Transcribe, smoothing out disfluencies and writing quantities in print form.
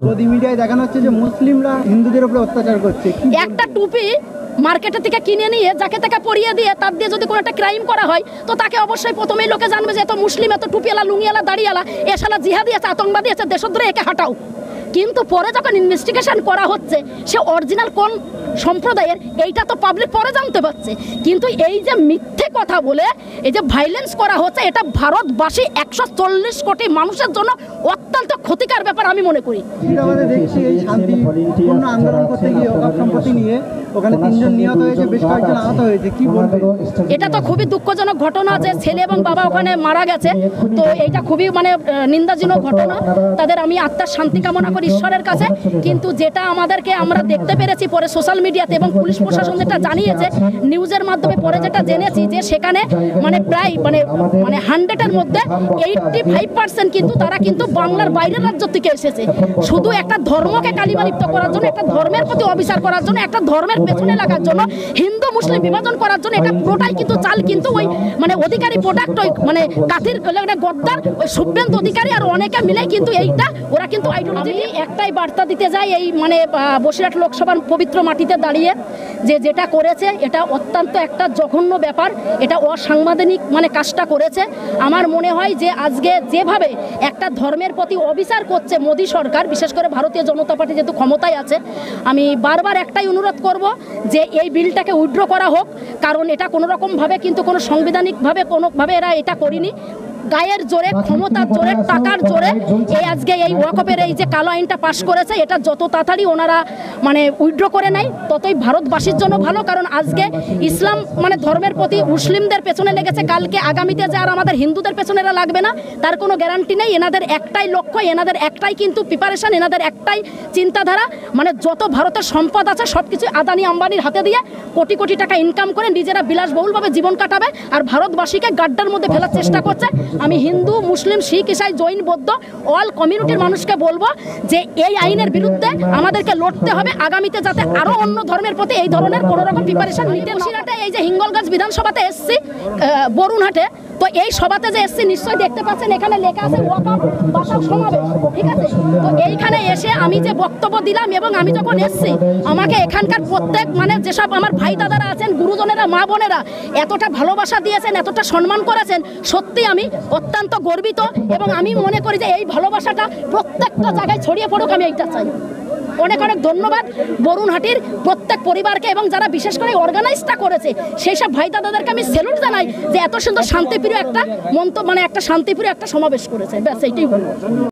গদি মিডিয়ায় দেখানো হচ্ছে যে মুসলিমরা হিন্দুদের উপরে অত্যাচার করছে। একটা টুপি মার্কেটের থেকে কিনে নিয়ে যাকে তাকে পরিয়ে দিয়ে তার দিয়ে যদি কোনো একটা ক্রাইম করা হয় তো তাকে অবশ্যই প্রথমেই লোকে জানবে যে এত মুসলিম, এত টুপিওয়ালা, লুঙ্গিওয়ালা, দাড়িওয়ালা, এ শালা জিহাদি আছে, আতঙ্কবাদী আছে, দেশদ্রোহী, একে হাঁটাও। কিন্তু পরে যখন ইনভেস্টিগেশন করা হচ্ছে সে অরিজিনাল কোন সম্প্রদায়ের এইটা তো পাবলিক পরে জানতে পারছে। কিন্তু এই যে মিথ্যে কথা বলে এই যে ভাইলেন্স করা হচ্ছে এটা ভারতবাসী 140 কোটি মানুষের জন্য অত্যন্ত ক্ষতিকর ব্যাপার আমি মনে করি। দেখছি এই শান্তিপূর্ণ আন্দোলন করতে গিয়ে ওয়াকফ সম্পত্তি নিয়ে ওখানে 3 জন নিহত হয়েছে, বেশ কয়েকজন আহত হয়েছে, কি বলবে? এটা তো খুবই দুঃখজনক ঘটনা যে ছেলে এবং বাবা ওখানে মারা গেছে। তো এইটা খুবই নিন্দাজনক ঘটনা। তাদের আমি আত্মার শান্তি কামনা করি ঈশ্বরের কাছে। কিন্তু যেটা আমাদেরকে আমরা দেখতে পেরেছি পরে সোশ্যাল মিডিয়াতে এবং পুলিশ প্রশাসন যেটা জানিয়েছে নিউজের মাধ্যমে পরে যেটা জেনেছি যে সেখানে প্রায় 100-এর মধ্যে 85% কিন্তু তারা কিন্তু বাংলার বাইরের রাজ্য থেকে এসেছে শুধু একটা ধর্মকে কালিমালিপ্ত করার জন্য, একটা ধর্মের প্রতি অবিচার করার জন্য, একটা ধর্মের পেছনে লাগার জন্য, হিন্দু মুসলিম বিভাজন করার জন্য। এটা পুরোটাই কিন্তু চাল কিন্তু ওই অধিকারী প্রোডাক্ট, ওই কাথির গদ্দার, ওই শুভেন্দু অধিকারী আর অনেকে মিলে কিন্তু এইটা ওরা কিন্তু আইডিওলজি একটাই বার্তা দিতে যায় এই বসিরহাট লোকসভার পবিত্র মাটিতে দাঁড়িয়ে যে যেটা করেছে এটা অত্যন্ত একটা জঘন্য ব্যাপার। এটা অসাংবিধানিক কাজটা করেছে। আমার মনে হয় যে আজকে যেভাবে একটা ধর্মের প্রতি অবিচার করছে মোদী সরকার, বিশেষ করে ভারতীয় জনতা পার্টি যেহেতু ক্ষমতায় আছে, আমি বারবার একটাই অনুরোধ করব যে এই বিলটাকে উইথড্র করা হোক। কারণ এটা কোনো রকমভাবে কিন্তু কোনো সাংবিধানিকভাবে কোনোভাবে এরা এটা করেনি। গায়ের জোরে, ক্ষমতার জোরে, টাকার জোরে এই আজকে এই ওয়াকফের এই যে কালো আইনটা পাশ করেছে এটা যত তাড়াতাড়ি ওনারা উইথড্র করে নেয় ততই ভারতবাসীর জন্য ভালো। কারণ আজকে ইসলাম ধর্মের প্রতি মুসলিমদের পেছনে লেগেছে, কালকে আগামীতে যে আর আমাদের হিন্দুদের পেছনে এরা লাগবে না তার কোনো গ্যারান্টি নেই। এনাদের একটাই লক্ষ্য, এনাদের একটাই কিন্তু প্রিপারেশন, এনাদের একটাই চিন্তাধারা, যত ভারতের সম্পদ আছে সব কিছু আদানি আম্বানির হাতে দিয়ে কোটি কোটি টাকা ইনকাম করে নিজেরা বিলাসবহুলভাবে জীবন কাটাবে আর ভারতবাসীকে গাড্ডার মধ্যে ফেলার চেষ্টা করছে। আমি হিন্দু, মুসলিম, শিখ, ইসাই, জৈন, বৌদ্ধ অল কমিউনিটির মানুষকে বলবো যে এই আইনের বিরুদ্ধে আমাদেরকে লড়তে হবে আগামীতে, যাতে আরো অন্য ধর্মের প্রতি এই ধরনের কোনো রকম প্রিপারেশন নিতে। বসিরহাটে এই যে হিঙ্গলগঞ্জ বিধানসভাতে এসছি, বরুণহাটে, তো এই সভাতে যে এসছি নিশ্চয়ই দেখতে পাচ্ছেন এখানে লেখা আছে ওয়াকফ ভাষা সমাবেশ, ঠিক আছে? তো এইখানে এসে আমি যে বক্তব্য দিলাম এবং আমি যখন এসছি আমাকে এখানকার প্রত্যেক যেসব আমার ভাই দাদারা আছেন, গুরুজনেরা, মা বোনেরা এতটা ভালোবাসা দিয়েছেন, এতটা সম্মান করেছেন, সত্যি আমি অত্যন্ত গর্বিত। এবং আমি মনে করি যে এই ভালোবাসাটা প্রত্যেকটা জায়গায় ছড়িয়ে পড়ুক, আমি এইটা চাই। অনেক অনেক ধন্যবাদ বরুণহাটির প্রত্যেক পরিবারকে এবং যারা বিশেষ করে অর্গানাইজটা করেছে সেই সব ভাই দাদাদেরকে আমি স্যালুট জানাই যে এত সুন্দর শান্তিপ্রিয় একটা একটা শান্তিপ্রিয় একটা সমাবেশ করেছে। ব্যাস এইটাই বলবো।